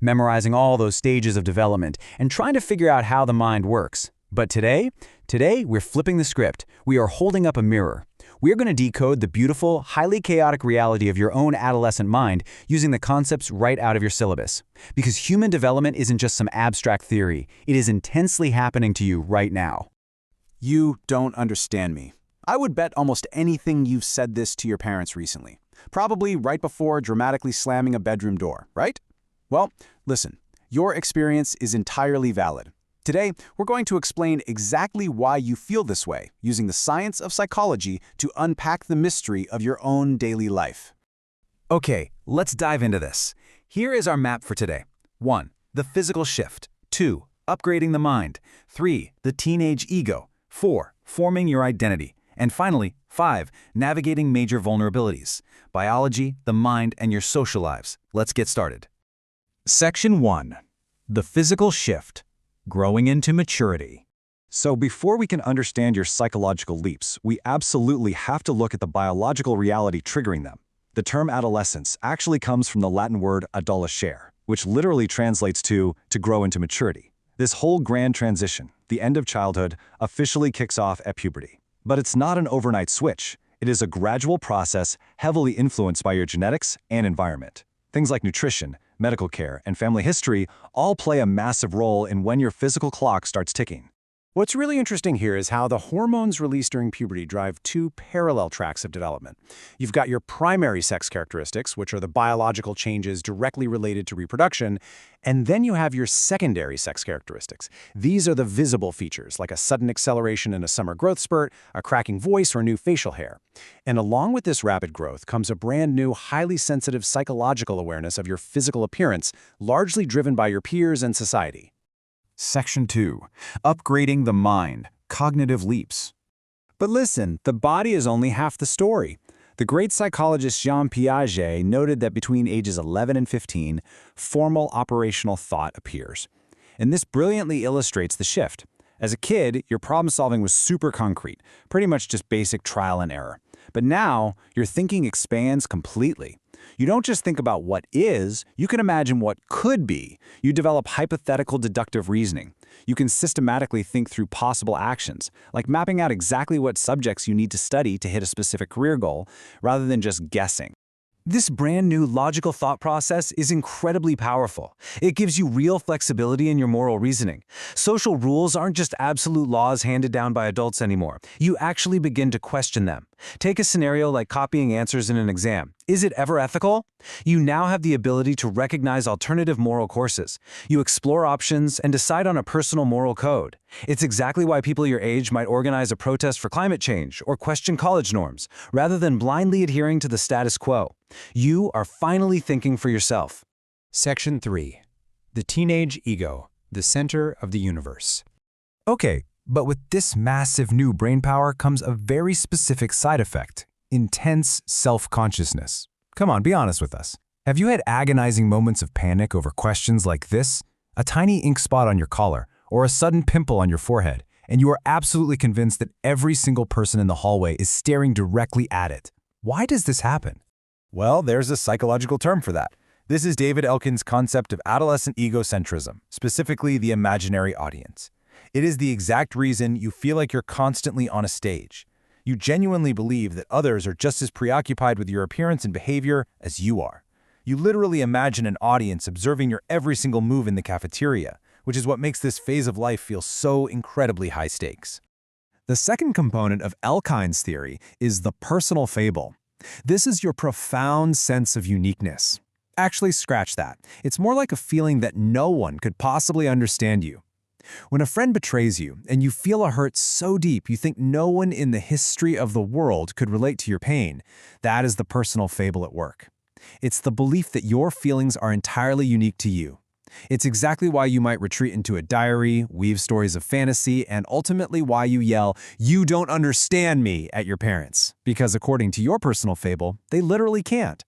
memorizing all those stages of development and trying to figure out how the mind works. But today we're flipping the script. We are holding up a mirror. We're going to decode the beautiful, highly chaotic reality of your own adolescent mind using the concepts right out of your syllabus. Because human development isn't just some abstract theory. It is intensely happening to you right now. You don't understand me. I would bet almost anything you've said this to your parents recently. Probably right before dramatically slamming a bedroom door, right? Well, listen, your experience is entirely valid. Today, we're going to explain exactly why you feel this way, using the science of psychology to unpack the mystery of your own daily life. Okay, let's dive into this. Here is our map for today. 1. The physical shift. 2. Upgrading the mind. 3. The teenage ego. 4. Forming your identity. And finally, 5. Navigating major vulnerabilities. Biology, the mind, and your social lives. Let's get started. Section 1. The physical shift. Growing into maturity. So before we can understand your psychological leaps, we absolutely have to look at the biological reality triggering them. The term adolescence actually comes from the Latin word adolescere, which literally translates to grow into maturity. This whole grand transition, the end of childhood, officially kicks off at puberty. But it's not an overnight switch. It is a gradual process heavily influenced by your genetics and environment. Things like nutrition, medical care, and family history all play a massive role in when your physical clock starts ticking. What's really interesting here is how the hormones released during puberty drive two parallel tracks of development. You've got your primary sex characteristics, which are the biological changes directly related to reproduction, and then you have your secondary sex characteristics. These are the visible features, like a sudden acceleration in a summer growth spurt, a cracking voice, or new facial hair. And along with this rapid growth comes a brand new, highly sensitive psychological awareness of your physical appearance, largely driven by your peers and society. Section 2. Upgrading the mind. Cognitive leaps. But listen, the body is only half the story. The great psychologist Jean Piaget noted that between ages 11 and 15, formal operational thought appears. And this brilliantly illustrates the shift. As a kid, your problem solving was super concrete, pretty much just basic trial and error. But now, your thinking expands completely. You don't just think about what is, you can imagine what could be. You develop hypothetical deductive reasoning. You can systematically think through possible actions, like mapping out exactly what subjects you need to study to hit a specific career goal, rather than just guessing. This brand new logical thought process is incredibly powerful. It gives you real flexibility in your moral reasoning. Social rules aren't just absolute laws handed down by adults anymore. You actually begin to question them. Take a scenario like copying answers in an exam. Is it ever ethical? You now have the ability to recognize alternative moral courses. You explore options and decide on a personal moral code. It's exactly why people your age might organize a protest for climate change or question college norms, rather than blindly adhering to the status quo. You are finally thinking for yourself. Section 3. The teenage ego, the center of the universe. Okay, but with this massive new brain power comes a very specific side effect: intense self-consciousness. Come on, be honest with us. Have you had agonizing moments of panic over questions like this? A tiny ink spot on your collar, or a sudden pimple on your forehead, and you are absolutely convinced that every single person in the hallway is staring directly at it. Why does this happen? Well, there's a psychological term for that. This is David Elkin's concept of adolescent egocentrism, specifically the imaginary audience. It is the exact reason you feel like you're constantly on a stage. You genuinely believe that others are just as preoccupied with your appearance and behavior as you are. You literally imagine an audience observing your every single move in the cafeteria, which is what makes this phase of life feel so incredibly high stakes. The second component of Elkin's theory is the personal fable. This is your profound sense of uniqueness. Actually, scratch that. It's more like a feeling that no one could possibly understand you. When a friend betrays you and you feel a hurt so deep you think no one in the history of the world could relate to your pain, that is the personal fable at work. It's the belief that your feelings are entirely unique to you. It's exactly why you might retreat into a diary, weave stories of fantasy, and ultimately why you yell, "You don't understand me," at your parents. Because according to your personal fable, they literally can't.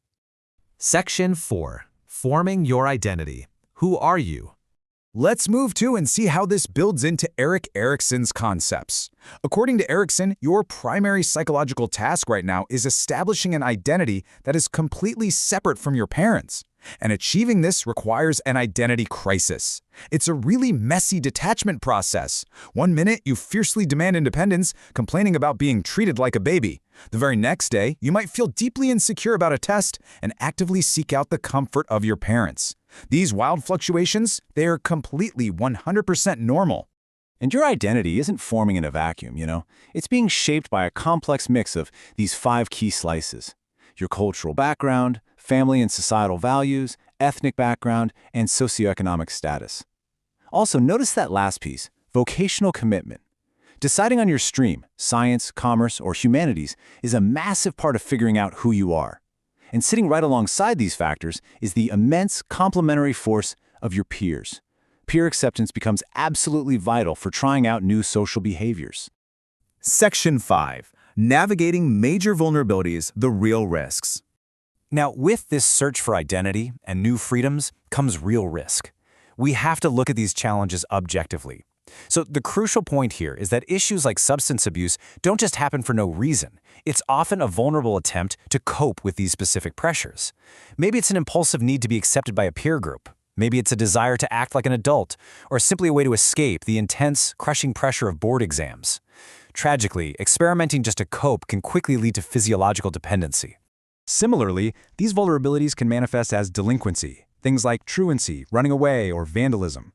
Section 4. Forming your identity. Who are you? Let's move to and see how this builds into Erik Erikson's concepts. According to Erikson, your primary psychological task right now is establishing an identity that is completely separate from your parents. And achieving this requires an identity crisis. It's a really messy detachment process. One minute, you fiercely demand independence, complaining about being treated like a baby. The very next day, you might feel deeply insecure about a test and actively seek out the comfort of your parents. These wild fluctuations, they are completely 100% normal. And your identity isn't forming in a vacuum, you know? It's being shaped by a complex mix of these 5 key slices: your cultural background, family and societal values, ethnic background, and socioeconomic status. Also, notice that last piece, vocational commitment. Deciding on your stream, science, commerce, or humanities, is a massive part of figuring out who you are. And sitting right alongside these factors is the immense complementary force of your peers. Peer acceptance becomes absolutely vital for trying out new social behaviors. Section 5. Navigating major vulnerabilities, the real risks. Now, with this search for identity and new freedoms comes real risk. We have to look at these challenges objectively. So the crucial point here is that issues like substance abuse don't just happen for no reason. It's often a vulnerable attempt to cope with these specific pressures. Maybe it's an impulsive need to be accepted by a peer group. Maybe it's a desire to act like an adult, or simply a way to escape the intense, crushing pressure of board exams. Tragically, experimenting just to cope can quickly lead to physiological dependency. Similarly, these vulnerabilities can manifest as delinquency, things like truancy, running away, or vandalism.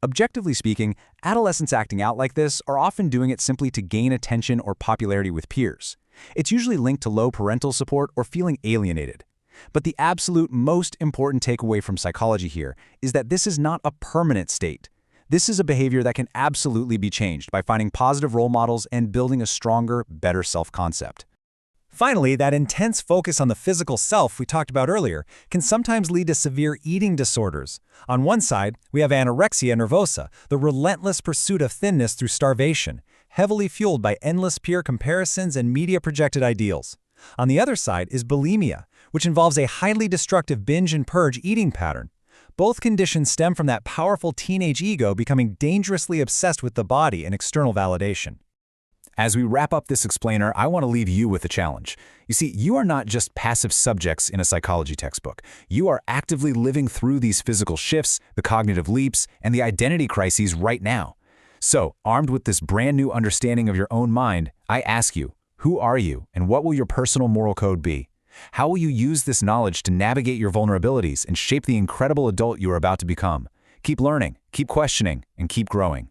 Objectively speaking, adolescents acting out like this are often doing it simply to gain attention or popularity with peers. It's usually linked to low parental support or feeling alienated. But the absolute most important takeaway from psychology here is that this is not a permanent state. This is a behavior that can absolutely be changed by finding positive role models and building a stronger, better self-concept. Finally, that intense focus on the physical self we talked about earlier can sometimes lead to severe eating disorders. On one side, we have anorexia nervosa, the relentless pursuit of thinness through starvation, heavily fueled by endless peer comparisons and media-projected ideals. On the other side is bulimia, which involves a highly destructive binge and purge eating pattern. Both conditions stem from that powerful teenage ego becoming dangerously obsessed with the body and external validation. As we wrap up this explainer, I want to leave you with a challenge. You see, you are not just passive subjects in a psychology textbook. You are actively living through these physical shifts, the cognitive leaps, and the identity crises right now. So, armed with this brand new understanding of your own mind, I ask you, who are you, and what will your personal moral code be? How will you use this knowledge to navigate your vulnerabilities and shape the incredible adult you are about to become? Keep learning, keep questioning, and keep growing.